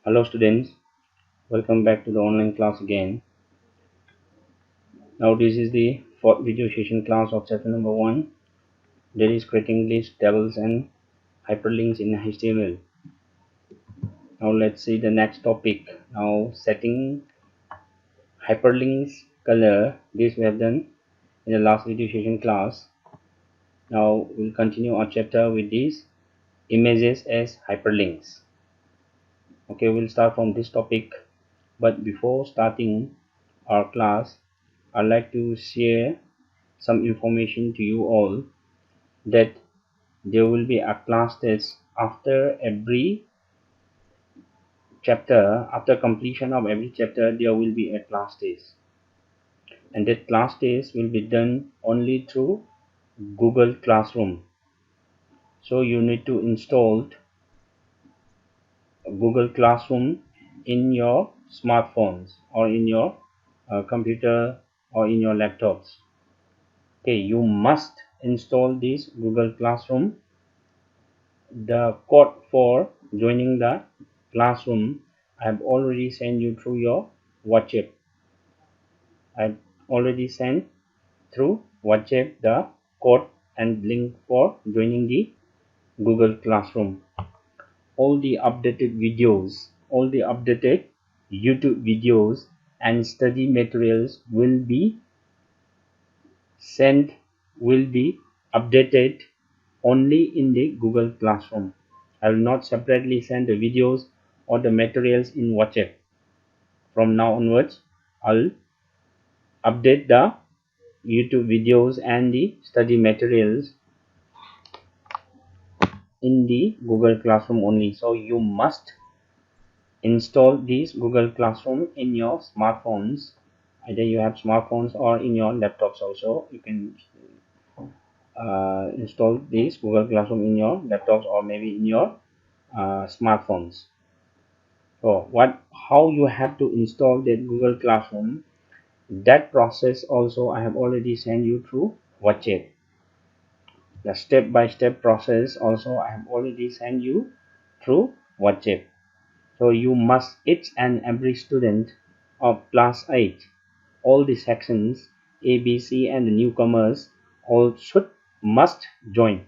Hello students, welcome back to the online class again. Now this is the fourth video session class of chapter number 1, that is creating lists, tables and hyperlinks in HTML. Now let's see the next topic. Now setting hyperlinks color, this we have done in the last video session class. Now we'll continue our chapter with these images as hyperlinks. Okay, we'll start from this topic, but before starting our class, I'd like to share some information to you all that there will be a class test after every chapter. After completion of every chapter, there will be a class test, and that class test will be done only through Google Classroom. So you need to install Google Classroom in your smartphones or in your computer or in your laptops. Okay, you must install this Google Classroom. The code for joining the classroom I have already sent you through your WhatsApp. I have already sent through WhatsApp the code and link for joining the Google Classroom. All the updated videos, all the updated YouTube videos and study materials will be sent, will be updated only in the Google Classroom. I will not separately send the videos or the materials in WhatsApp. From now onwards, I'll update the YouTube videos and the study materials in the Google Classroom only. So you must install this Google Classroom in your smartphones. Either you have smartphones or in your laptops also. You can install this Google Classroom in your laptops or maybe in your smartphones. So how you have to install that Google Classroom, that process also I have already sent you through WhatsApp. The step-by-step process also I have already sent you through WhatsApp. So you must, each and every student of class 8, all the sections A, B, C and the newcomers all must join.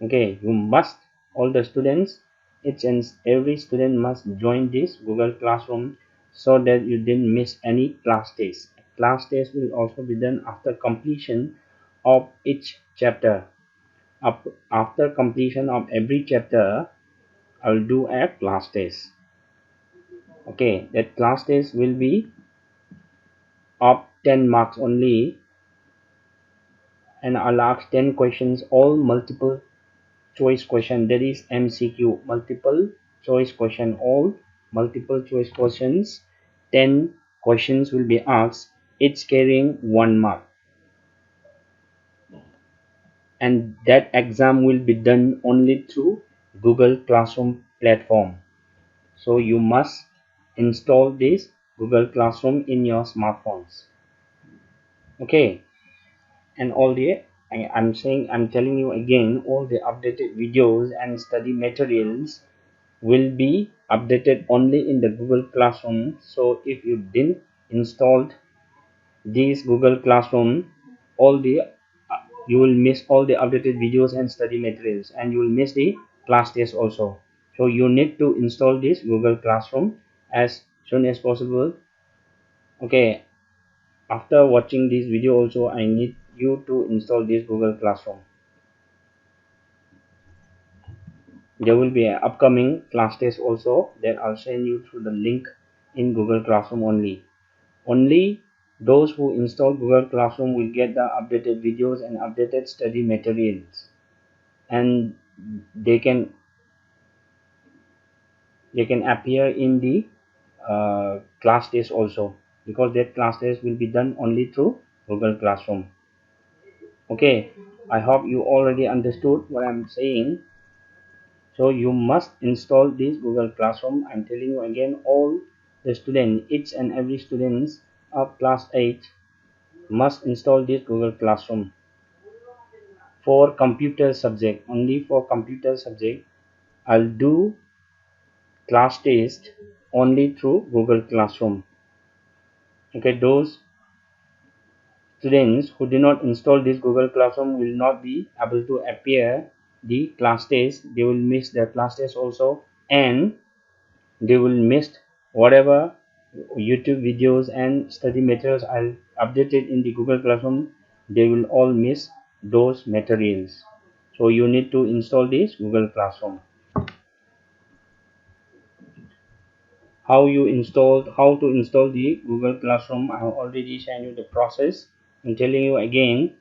Okay, you must, all the students, each and every student must join this Google Classroom so that you didn't miss any class test. Class test will also be done after completion of each chapter. After completion of every chapter, I will do a class test. Okay, that class test will be of 10 marks only, and I'll ask 10 questions, all multiple choice question, that is MCQ, multiple choice question, all multiple choice questions. 10 questions will be asked, each carrying 1 mark, and that exam will be done only through Google Classroom platform. So you must install this Google Classroom in your smartphones. Okay, and all the I'm telling you again, all the updated videos and study materials will be updated only in the Google Classroom. So if you didn't install this Google Classroom, all the you will miss all the updated videos and study materials, and you will miss the class test also. So you need to install this Google Classroom as soon as possible. Okay, after watching this video also, I need you to install this Google Classroom. There will be an upcoming class test also that I'll send you through the link in Google Classroom only. Only those who install Google Classroom will get the updated videos and updated study materials, and they can appear in the class test also, because that class test will be done only through Google Classroom. Okay, I hope you already understood what I'm saying. So you must install this Google Classroom. I'm telling you again, all the students, each and every students of class 8 must install this Google Classroom. For computer subject, only for computer subject, I'll do class test only through Google Classroom. Okay, those students who do not install this Google Classroom will not be able to appear the class test. They will miss their class test also, and they will miss whatever YouTube videos and study materials are updated in the Google Classroom. They will all miss those materials. So you need to install this Google Classroom. How to install the Google Classroom, I have already shown you the process. I'm telling you again,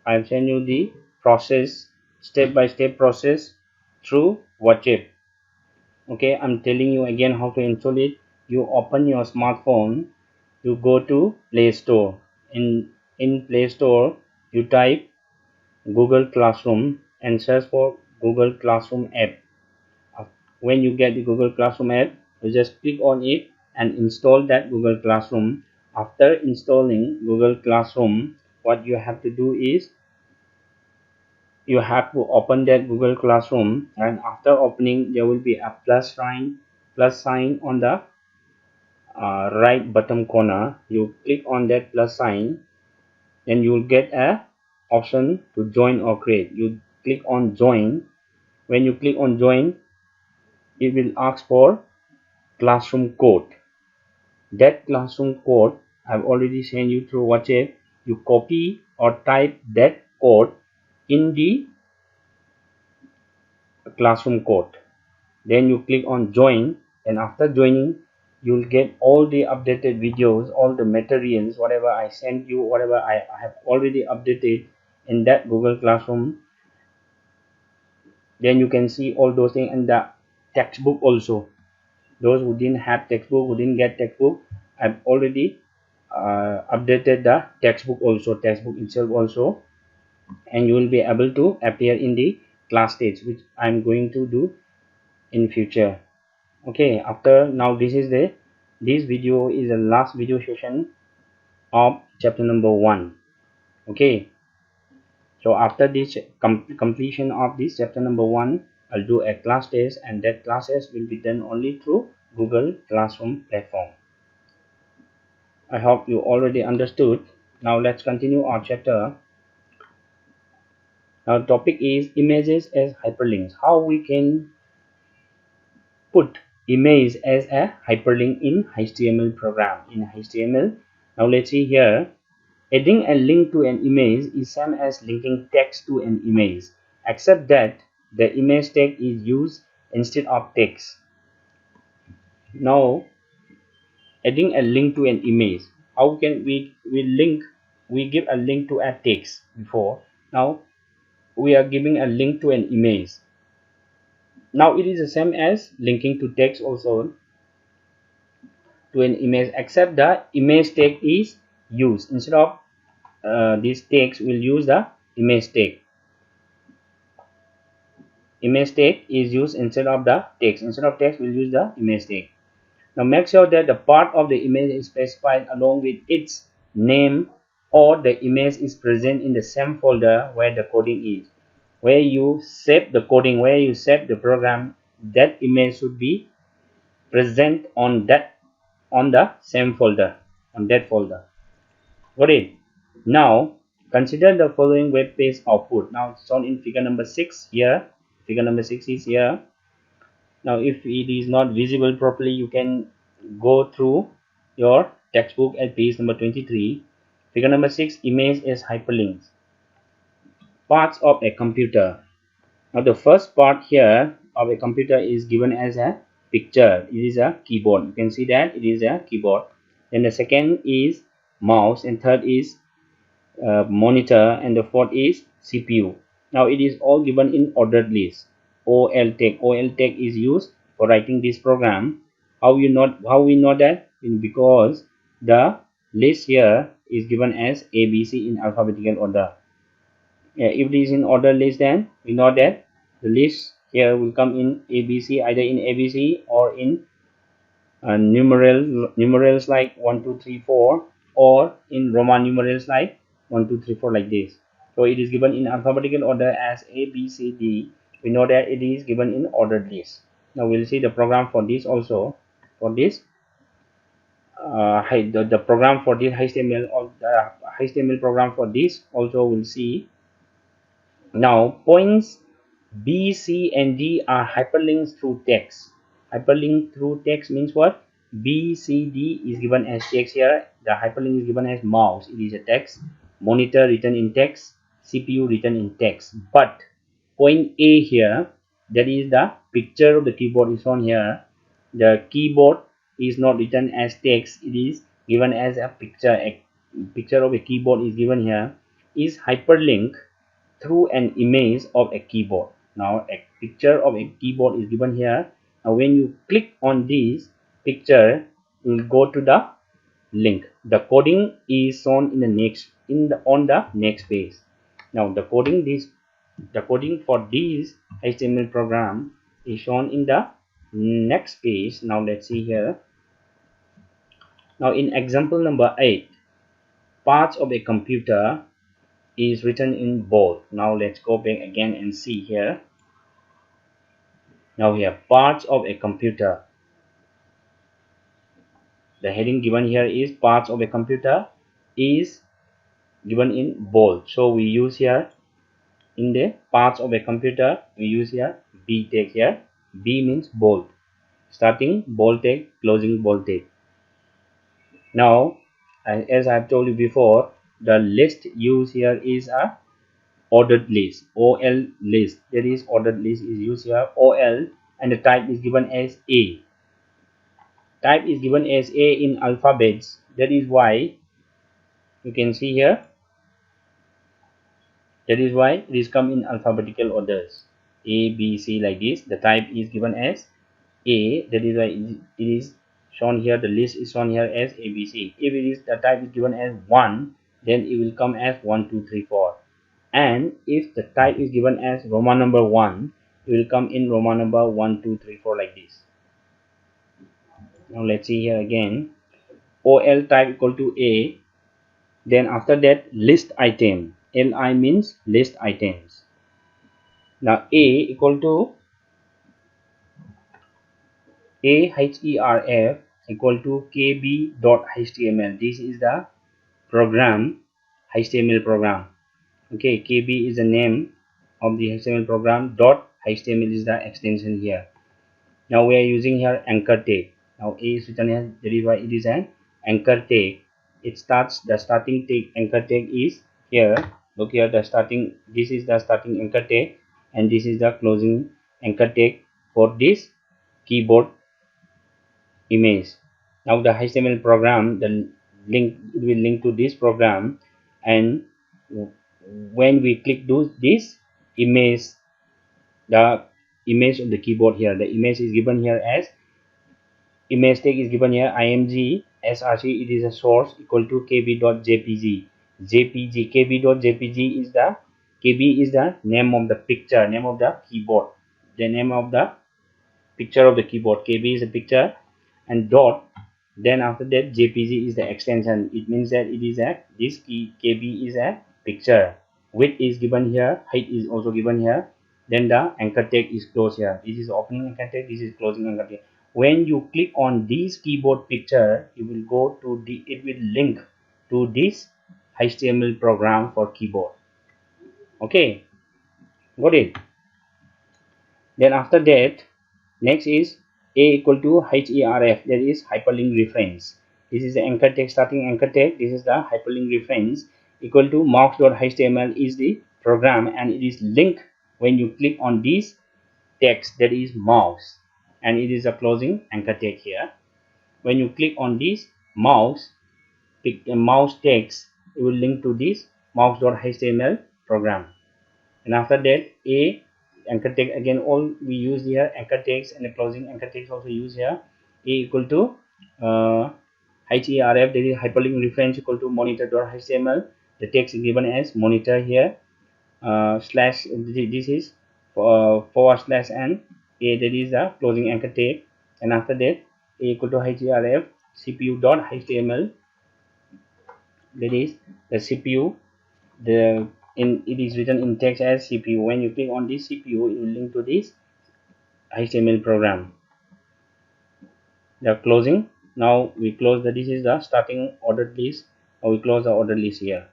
I've shown you the process, step-by-step process through WhatsApp. Okay, I'm telling you again how to install it. You open your smartphone, you go to Play Store. In Play Store, you type Google Classroom and search for Google Classroom app. When you get the Google Classroom app, you just click on it and install that Google Classroom. After installing Google Classroom, what you have to do is you have to open that Google Classroom, and after opening there will be a plus sign on the right bottom corner. You click on that plus sign, then you will get a option to join or create. You click on join. When you click on join, it will ask for classroom code. That classroom code I've already sent you through WhatsApp. You copy or type that code in the classroom code. Then you click on join, and after joining you'll get all the updated videos, all the materials, whatever I sent you, whatever I have already updated in that Google Classroom. Then you can see all those things, and the textbook also. Those who didn't have textbook, who didn't get textbook, I've already updated the textbook itself also, and you will be able to appear in the class stage, which I'm going to do in future. Okay, after now this video is the last video session of chapter number 1. Okay, so after this completion of this chapter number 1, I'll do a class test, and that class test will be done only through Google Classroom platform. I hope you already understood. Now let's continue our chapter. Now topic is images as hyperlinks. How we can put image as a hyperlink in HTML program. In HTML, now let's see here. Adding a link to an image is same as linking text to an image, except that the image tag is used instead of text. Now, adding a link to an image. How can we link? We give a link to a text before. Now we are giving a link to an image. Now it is the same as linking to text also to an image, except the image tag is used instead of this text. Will use the image tag. Image tag is used instead of the text. Instead of text, we'll use the image tag. Now make sure that the part of the image is specified along with its name, or the image is present in the same folder where the coding is. Where you save the coding, where you save the program, that image should be present on the same folder, on that folder. Got it? Now consider the following web page output. Now shown in figure number 6 here. Figure number 6 is here. Now if it is not visible properly, you can go through your textbook at page number 23. Figure number 6, image as hyperlinks. Parts of a computer. Now the first part here of a computer is given as a picture. It is a keyboard. You can see that it is a keyboard. Then the second is mouse, and third is monitor, and the fourth is CPU. Now it is all given in ordered list. OL tag is used for writing this program. How we know that? Because the list here is given as ABC in alphabetical order. If it is in order list, then we know that the list here will come in ABC, either in ABC or in numerals like 1 2 3 4, or in Roman numerals like 1 2 3 4, like this. So it is given in alphabetical order as A B C D. We know that it is given in ordered list. Now we'll see the program for this also. For this the program for this HTML, or the HTML program for this also we'll see. Now points B, C, and D are hyperlinks through text. Hyperlink through text means what? B, C, D is given as text here. The hyperlink is given as mouse. It is a text. Monitor written in text. CPU written in text. But point A here, that is the picture of the keyboard is shown here. The keyboard is not written as text. It is given as a picture. A picture of a keyboard is given here. Is hyperlink through an image of a keyboard. Now a picture of a keyboard is given here. Now when you click on this picture, you will go to the link. The coding is shown in the next on the next page. Now the coding for this HTML program is shown in the next page. Now let's see here. Now in example number 8, parts of a computer is written in bold. Now let's go back again and see here. Now here, parts of a computer. The heading given here is parts of a computer is given in bold. So we use here in the parts of a computer, we use here B tag here. B means bold. Starting bold tag, closing bold tag. Now, as I've told you before, the list used here is a ordered list, OL list. That is, ordered list is used here, OL, and the type is given as A. Type is given as A in alphabets. That is why you can see here. That is why it is come in alphabetical orders. A, B, C like this. The type is given as A. That is why it is shown here. The list is shown here as A, B, C. If it is the type is given as 1, then it will come as 1, 2, 3, 4. And if the type is given as Roman number 1, it will come in Roman number 1, 2, 3, 4 like this. Now let's see here again. OL type equal to A. Then after that, list item. LI means list items. Now A equal to AHERF equal to kb.html. This is the program, HTML program. Okay, kb is the name of the HTML program. .html is the extension here. Now we are using here anchor tag. Now A is written here. That is why it is an anchor tag. It starts, the starting tag, anchor tag is here. Look here, the starting, this is the starting anchor tag, and this is the closing anchor tag for this keyboard image. Now the HTML program, the link, it will link to this program, and when we click this image, the image of the keyboard here, the image is given here as image tag is given here img src. It is a source equal to kb.jpg. kb.jpg is the name of the picture, name of the keyboard, the name of the picture of the keyboard. kb is a picture, and dot, then after that jpg is the extension. It means that it is a, this key kb is a picture. Width is given here, height is also given here, then the anchor tag is closed here. This is opening anchor tag, this is closing anchor tag. When you click on this keyboard picture, it will go to the, it will link to this HTML program for keyboard. Okay, got it? Then after that, next is A equal to HERF, that is hyperlink reference. This is the anchor tag, starting anchor tag. This is the hyperlink reference equal to mouse.html is the program, and it is linked when you click on this text, that is mouse, and it is a closing anchor tag here. When you click on this mouse, pick a mouse text, it will link to this mouse.html program. And after that, A anchor tag, again all we use here anchor tags, and the closing anchor tags also use here. A equal to HERF, that is hyperlink reference equal to monitor.html. The text is given as monitor here, slash, this is forward slash and A, that is the closing anchor tag. And after that, A equal to HERF CPU.html, that is the CPU, the in it is written in text as CPU. When you click on this CPU, it will link to this HTML program. The closing. Now we close the, this is the starting ordered list. Now we close the ordered list here.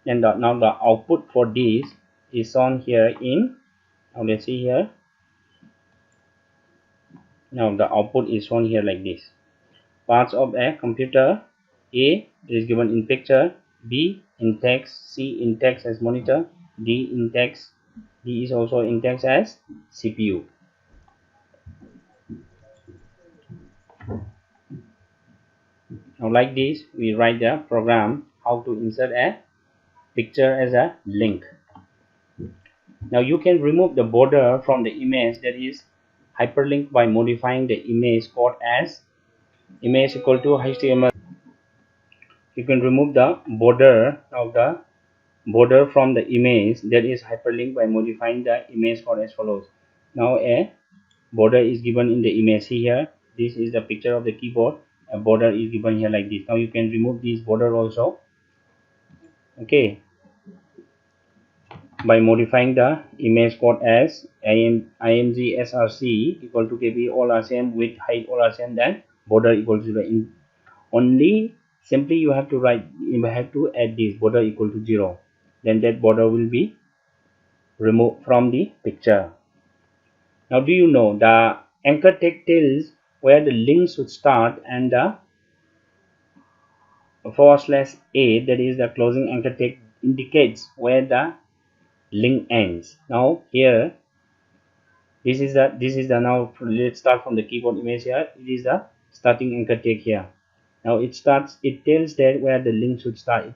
And now the output for this is shown here in, now let's see here. Now the output is shown here like this. Parts of a computer. A is given in picture, B in text, C in text as monitor, D in text, D is also in text as CPU. Now like this we write the program how to insert a picture as a link. Now you can remove the border from the image, that is hyperlink, by modifying the image code as image equal to HTML. You can remove the border of the border from the image, that is hyperlink, by modifying the image code as follows. Now a border is given in the image. See here, this is the picture of the keyboard. A border is given here like this. Now you can remove this border also, okay, by modifying the image code as imgsrc equal to kb all rcm with height all rcm, then border equal to 0. Only simply you have to write, you have to add this border equal to 0, then that border will be removed from the picture. Now do you know the anchor tag tells where the link should start, and the /a, that is the closing anchor tag, indicates where the link ends. Now here this is the now let's start from the keyboard image here. It is the starting anchor tag here. Now it tells that where the link should start. It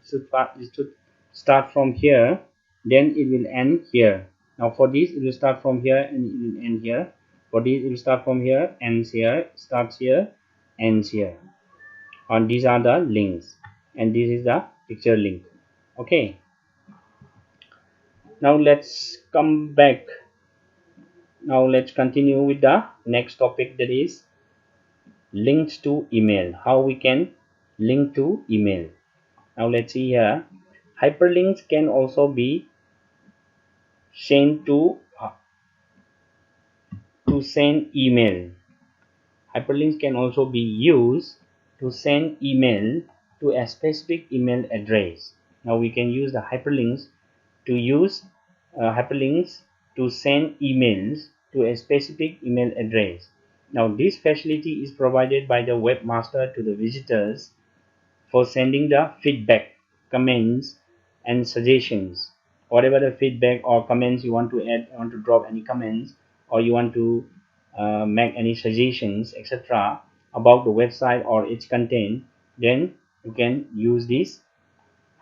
should start from here, then it will end here. Now for this it will start from here and it will end here. For this it will start from here, ends here, starts here, ends here. And these are the links, and this is the picture link. Okay, now let's come back. Now let's continue with the next topic, that is links to email. How we can link to email. Now let's see here. Hyperlinks can also be sent to send email. Hyperlinks can also be used to send email to a specific email address. Now we can use the hyperlinks to send emails to a specific email address. Now this facility is provided by the webmaster to the visitors for sending the feedback, comments and suggestions. Whatever the feedback or comments you want to add, you want to drop any comments, or you want to make any suggestions, etc., about the website or its content, then you can use these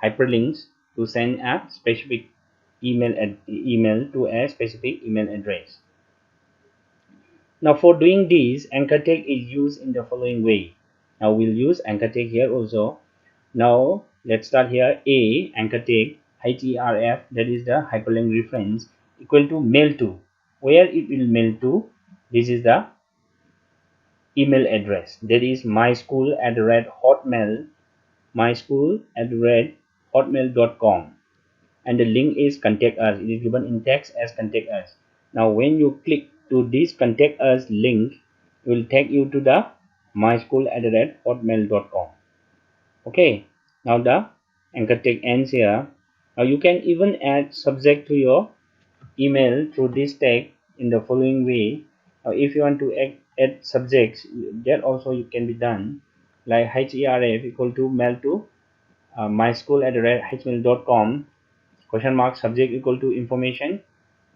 hyperlinks to send a specific email to a specific email address. Now for doing this, anchor tag is used in the following way. Now we'll use anchor tag here also. Now let's start here. A anchor tag href, that is the hyperlink reference, equal to mail to. Where it will mail to? This is the email address, that is myschool@hotmail.com, and the link is contact us. It is given in text as contact us. Now when you click to this contact us link, it will take you to the myschool@hotmail.com. okay, now the anchor tag ends here. Now you can even add subject to your email through this tag in the following way. Now if you want to add subjects, that also you can be done, like href equal to mail to myschool@hotmail.com, question mark, subject equal to information,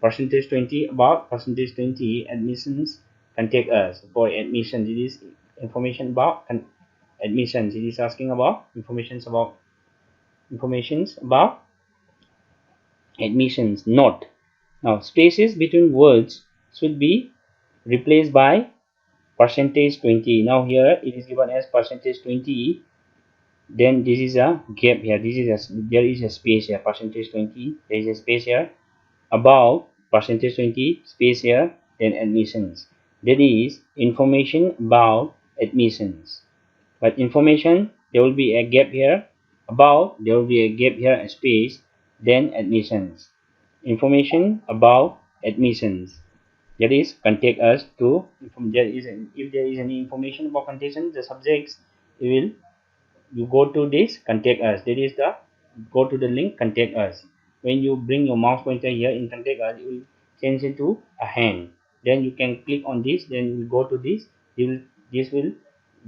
%20 about, %20 admissions, contact us. For admissions, it is information about admissions. It is asking about informations about admissions. Note: now spaces between words should be replaced by %20. Now here it is given as %20. Then this is a gap here. There is a space here. %20. There is a space here. About %20, space here. Then admissions. That is information about admissions. But information, there will be a gap here. About, there will be a gap here, a space. Then admissions. Information about admissions. that is contact us to if there is any information about conditions the subjects you go to this contact us, that is the go to the link contact us. When you bring your mouse pointer here in contact us, you will change it to a hand, then you can click on this, then you will go to this, this will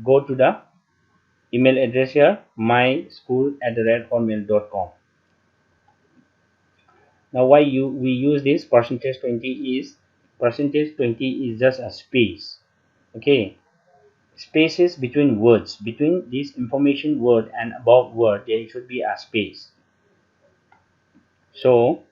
go to the email address here, myschool@hotmail.com. Now why we use this percentage 20 is percentage 20 is just a space. Okay, spaces between words, between this information word and above word there should be a space. So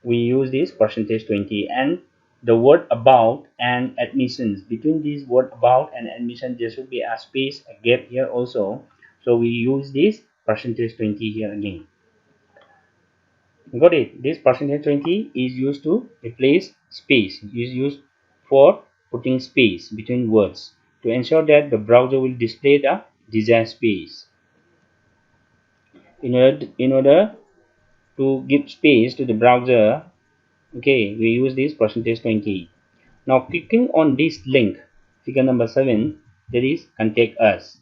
we use this percentage 20, and the word about and admissions, between these word about and admission there should be a space, a gap here also. So we use this percentage 20 here again. Got it? This percentage 20 is used to replace space, is used for putting space between words to ensure that the browser will display the desired space. In order to give space to the browser, okay, we use this percentage 20. Now clicking on this link, figure number 7, that is contact us,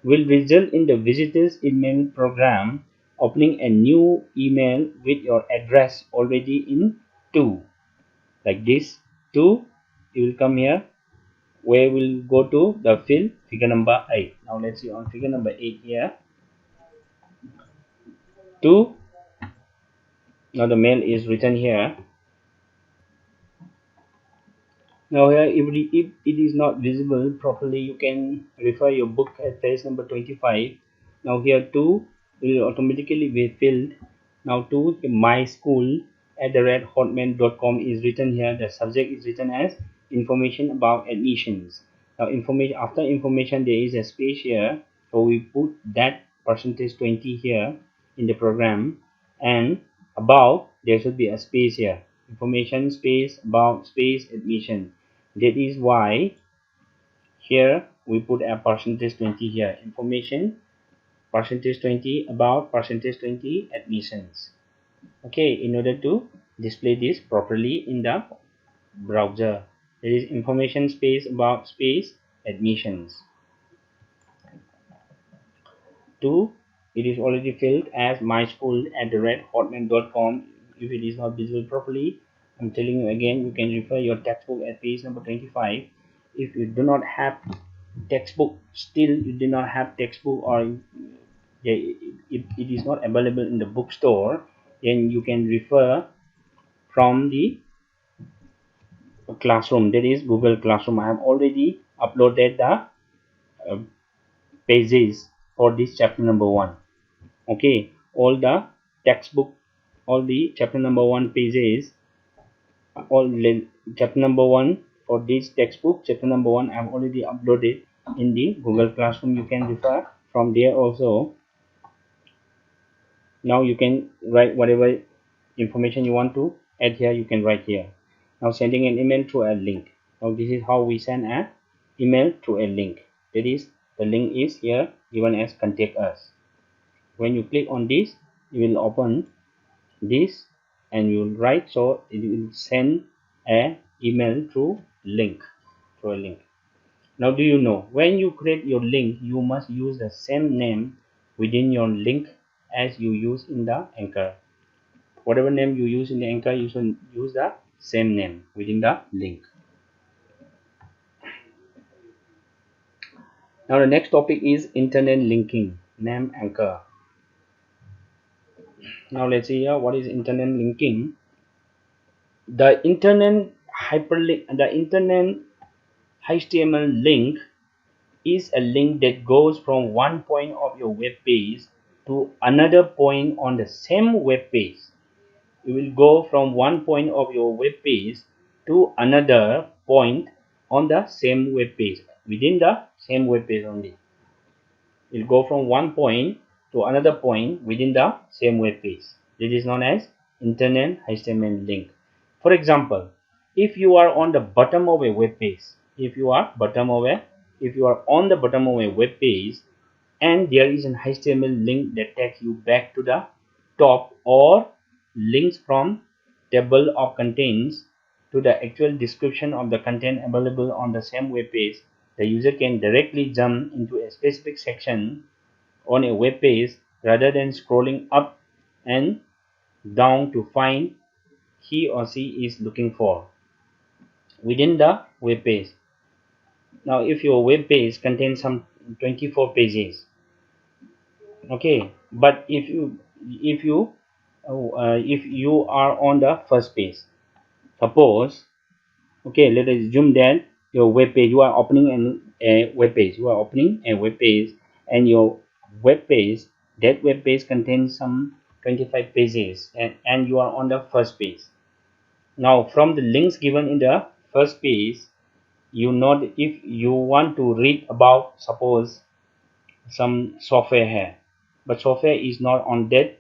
will result in the visitor's email program opening a new email with your address already in to, like this to. You will come here where we'll go to the field figure number 8. Now let's see on figure number 8 here to. Now the mail is written here. Now here if it is not visible properly, you can refer your book at page number 25. Now here 2 will automatically be filled. Now to my school @hotmail.com is written here. The subject is written as information about admissions. Now information, after information there is a space here, so we put that percentage 20 here in the program, and above there should be a space here, information space about space admission. That is why here we put a percentage 20 here, information percentage 20 about percentage 20 admissions. Okay, in order to display this properly in the browser, there is information space about space admissions. 2, it is already filled as myschool@hotmail.com. If it is not visible properly, I'm telling you again, you can refer your textbook at page number 25. If you do not have textbook, still you do not have textbook, or if it is not available in the bookstore, then you can refer from the classroom, that is Google Classroom. I have already uploaded the pages for this chapter number 1. Okay, all the textbook, all the chapter number 1 pages, all chapter number 1 for this textbook, chapter number 1 I have already uploaded in the Google Classroom. You can refer from there also. Now you can write whatever information you want to add here, you can write here. Now sending an email through a link. Now this is how we send an email through a link, that is the link is here given as contact us. When you click on this, you will open this and you will write, so it will send a email through link, through a link. Now do you know, when you create your link, you must use the same name within your link as you use in the anchor. Whatever name you use in the anchor, you should use the same name within the link. Now the next topic is internet linking, name anchor. Now let's see here what is internet linking. The internet hyperlink, the internet HTML link is a link that goes from one point of your web page to another point on the same web page. You will go from one point of your web page to another point on the same web page, within the same web page only. It will go from one point to another point within the same web page. This is known as internet HTML link. For example, if you are on the bottom of a web page, if you are on the bottom of a web page and there is an HTML link that takes you back to the top, or links from table of contents to the actual description of the content available on the same web page, the user can directly jump into a specific section on a web page rather than scrolling up and down to find he or she is looking for within the web page. Now, if your web page contains some 24 pages, okay, but if you are on the first page, suppose, okay, let us assume that your web page, you are opening a web page, and your web page, that web page contains some 25 pages, and you are on the first page. Now, from the links given in the first page, you know that if you want to read about, suppose, some software here, but software is not on that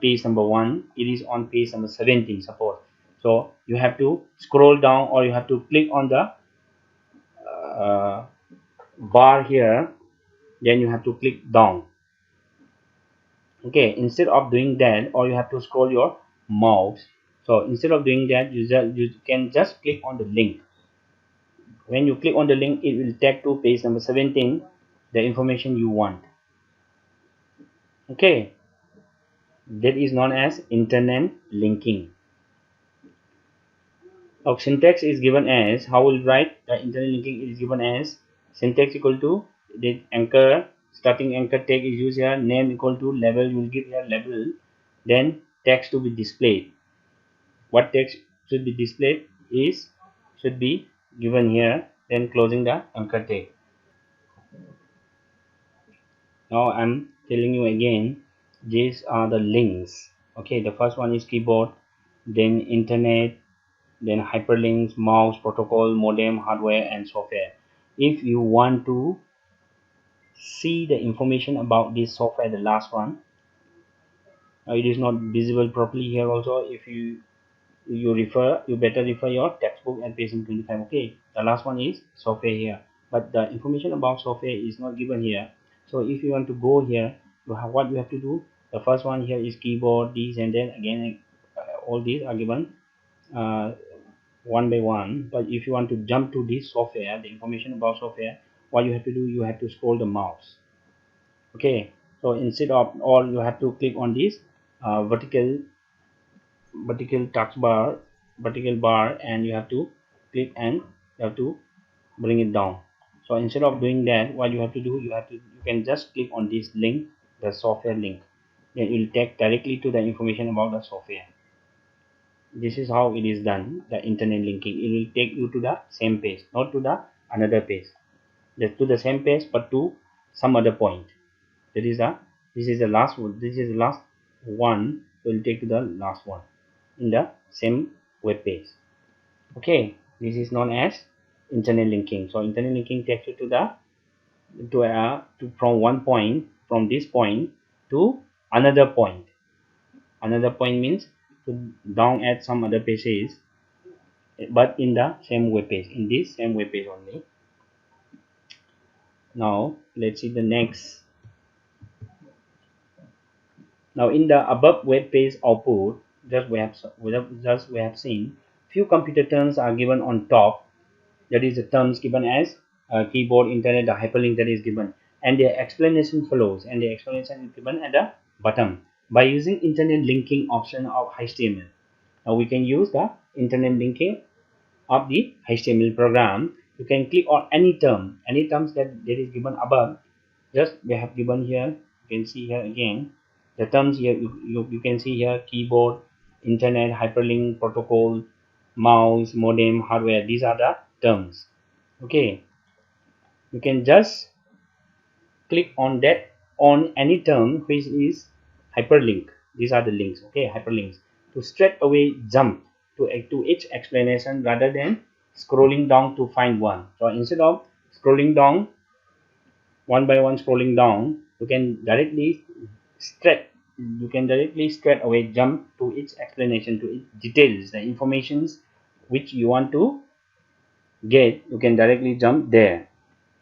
page number 1, it is on page number 17, suppose. So you have to scroll down, or you have to click on the uh, bar here, then you have to click down. Okay, instead of doing that, or you have to scroll your mouse, so instead of doing that, you can just click on the link. When you click on the link, it will take to page number 17, the information you want. Okay, that is known as internet linking. Now, syntax is given as, how we'll write the internet linking is given as syntax equal to the anchor, starting anchor tag is used here, name equal to level, you will give here level, then text to be displayed. What text should be displayed is should be given here, then closing the anchor tag. Now I'm telling you again, these are the links. Okay, the first one is keyboard, then internet, then hyperlinks, mouse, protocol, modem, hardware, and software. If you want to see the information about this software, the last one, it is not visible properly here also. If you better refer your textbook at page 25. Okay, the last one is software here, but the information about software is not given here. So if you want to go here, what you have to do, the first one here is keyboard, these, and then again all these are given uh, one by one. But if you want to jump to this software, the information about software, what you have to do, you have to scroll the mouse. Okay, so instead of, or you have to click on this vertical taskbar, vertical bar, and you have to click and you have to bring it down. So instead of doing that, what you have to do, you can just click on this link, the software link, then it will take directly to the information about the software. This is how it is done, the internet linking. It will take you to the same page, not to the another page, just to the same page but to some other point. That is the this is the last one, this is the last one, will take to the last one in the same web page. Okay, this is known as internet linking. So internet linking takes you to the from one point, from this point to another point. Another point means to down at some other pages, but in the same web page, in this same web page only. Now let's see the next. Now in the above web page output, just we have seen few computer terms are given on top. That is the terms given as keyboard, internet, the hyperlink that is given, and the explanation follows, and the explanation is given at the bottom by using internet linking option of HTML. Now we can use the internet linking of the HTML program. You can click on any terms that is given above. Just we have given here, you can see here again the terms here. You can see here keyboard, internet, hyperlink, protocol, mouse, modem, hardware. These are the terms. Okay, you can just click on that, on any term which is hyperlink. These are the links. Okay, hyperlinks, to straight away jump to each explanation rather than scrolling down to find one. So instead of scrolling down one by one, scrolling down, you can directly straight away jump to its explanation, to its details, the informations which you want to get. You can directly jump there.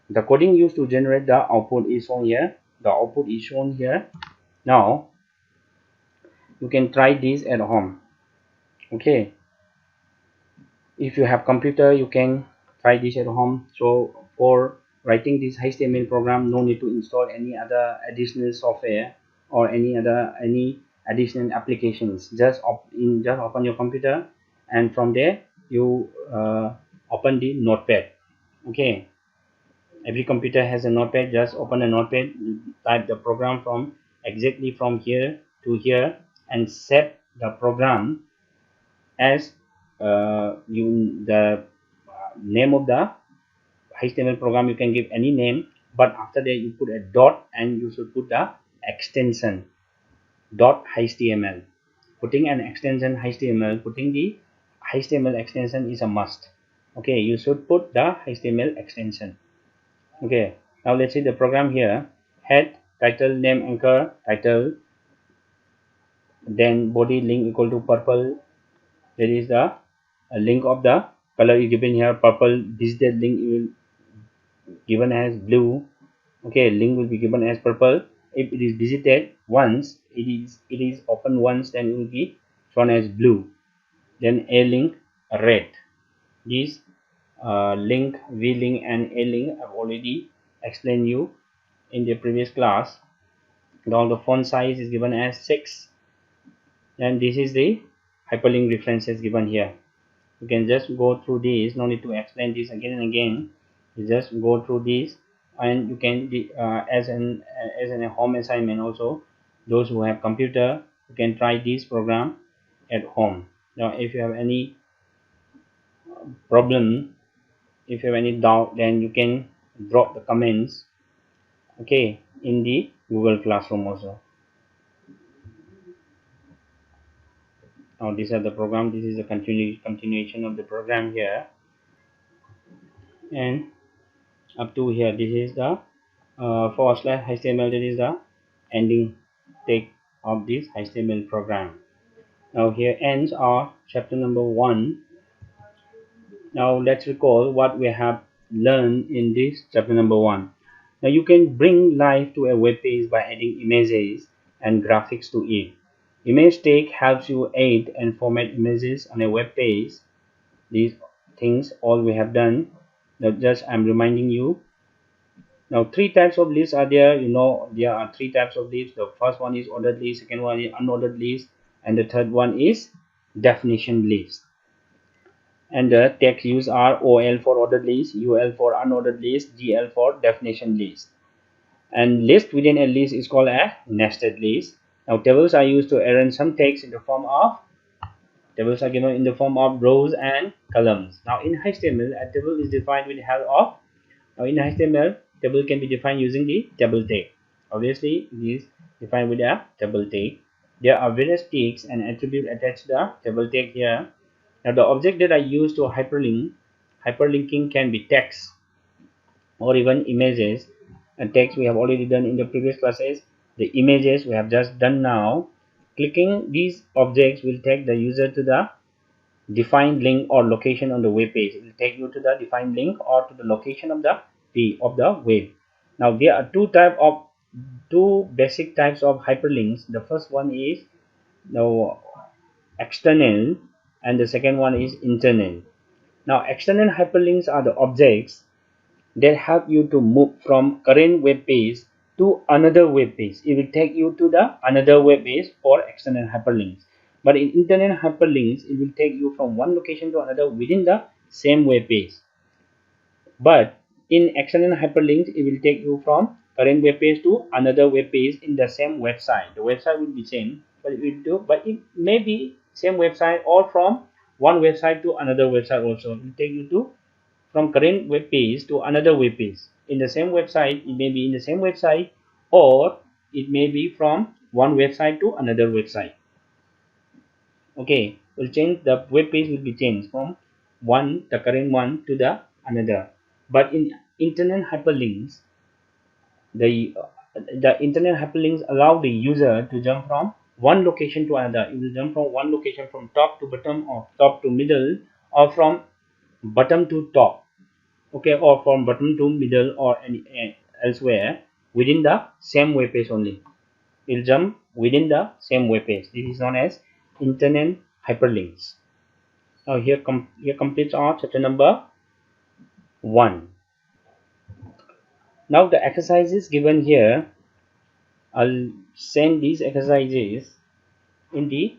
The coding used to generate the output is shown here. The output is shown here. Now you can try this at home. Okay, if you have computer, you can try this at home. So for writing this HTML program, no need to install any other additional software or any additional applications. Just open your computer, and from there you open the notepad. Okay, every computer has a notepad. Just open a notepad, type the program from exactly from here to here, and set the program as the name of the HTML program. You can give any name, but after that you put a dot, and you should put the extension dot HTML. Putting an extension HTML, putting the HTML extension is a must. Okay, you should put the HTML extension. Okay, now let's see the program here. Head, title, name, anchor, title, then body link equal to purple. There is the link of the color is given here, purple. Visited link will given as blue. Okay, link will be given as purple. If it is visited once, it is open once, then it will be shown as blue. Then a link red. This link, v link, and a link I've already explained you in the previous class. Now the font size is given as 6, and this is the hyperlink references given here. You can just go through this, no need to explain this again and again. You just go through this, and you can as an home assignment also, those who have computer, you can try this program at home. Now if you have any problem, if you have any doubt, then you can drop the comments, okay, in the Google Classroom also. Now these are the program. This is the continuation of the program here, and up to here this is the /HTML. That is the ending text of this HTML program. Now here ends our chapter number 1. Now let's recall what we have learned in this chapter number 1. Now you can bring life to a web page by adding images and graphics to it. Image tag helps you add and format images on a web page. These things all we have done. Now just I'm reminding you. Now 3 types of lists are there. You know there are 3 types of lists. The first one is ordered list, second one is unordered list, and the third one is definition list. And the text use are OL for ordered list, UL for unordered list, GL for definition list. And list within a list is called a nested list. Now tables are used to arrange some text in the form of tables are given in the form of rows and columns. Now in HTML, a table is defined with the help of. Now in HTML, table can be defined using the table tag. Obviously, it is defined with a table tag. There are various tags and attributes attached to the table tag here. Now the object that I use to hyperlinking can be text or even images. And text we have already done in the previous classes. The images we have just done now. Clicking these objects will take the user to the defined link or location on the web page. It will take you to the defined link or to the location of the web. Now there are two basic types of hyperlinks. The first one is the external, and the second one is internal. Now external hyperlinks are the objects that help you to move from current web page to another web page. It will take you to the another web page for external hyperlinks. But in internal hyperlinks, it will take you from one location to another within the same web page. But in external hyperlinks, it will take you from current web page to another web page in the same website. The website will be same, but it may be same website, or from one website to another website also. It will take you to from current web page to another web page in the same website. It may be in the same website, or it may be from one website to another website. Okay, we'll change the web page will be changed from the current one to the another. But in internal hyperlinks, the internal hyperlinks allow the user to jump from one location to another. It will jump from one location from top to bottom, or top to middle, or from bottom to top, okay, or from bottom to middle, or elsewhere within the same web page only. It will jump within the same web page. This is known as internal hyperlinks. Now here completes our chapter number 1. Now the exercises given here, I'll send these exercises in the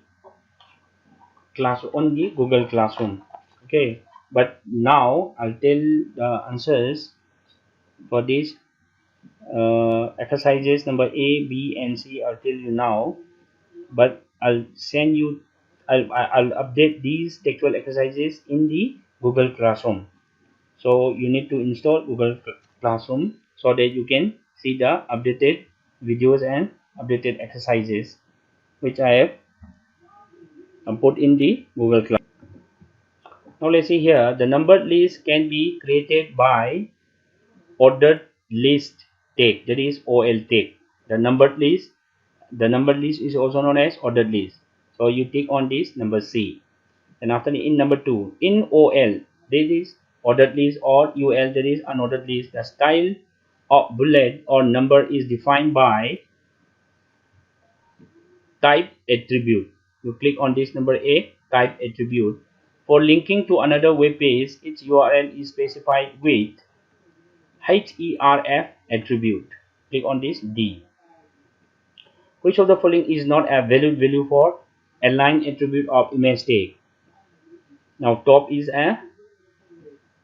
class on the Google Classroom. Okay, but now I'll tell the answers for these exercises number A, B, and C. I'll tell you now, but I'll send you. I'll update these textual exercises in the Google Classroom. So you need to install Google Classroom so that you can see the updated videos and updated exercises which I have put in the Google Classroom. Now let's see here. The numbered list can be created by ordered list tag, that is OL tag. The numbered list is also known as ordered list. So you tick on this number C. And after in number 2, in OL, that is ordered list, or UL, that is unordered list, the style of bullet or number is defined by type attribute. You click on this number A, type attribute. For linking to another web page, its URL is specified with href attribute. Click on this D. Which of the following is not a valid value for align attribute of image tag? Now top is a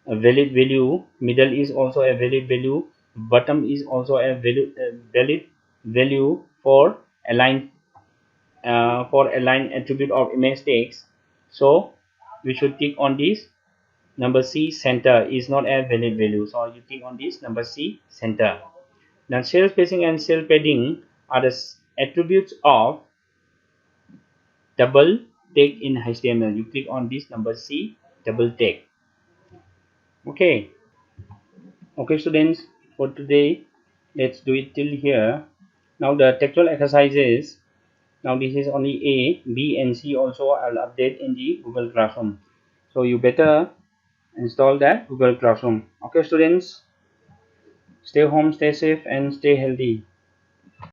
valid value, middle is also a valid value, bottom is also a valid value for align attribute of image text. So we should tick on this number C, center is not a valid value, so you tick on this number C, center. Now cell spacing and cell padding are the attributes of double tag in HTML. You click on this number C, double tag. Okay students, for today let's do it till here. Now the textual exercises, now this is only A, B and C also I'll update in the Google Classroom, so you better install that Google Classroom. Okay students, stay home, stay safe and stay healthy.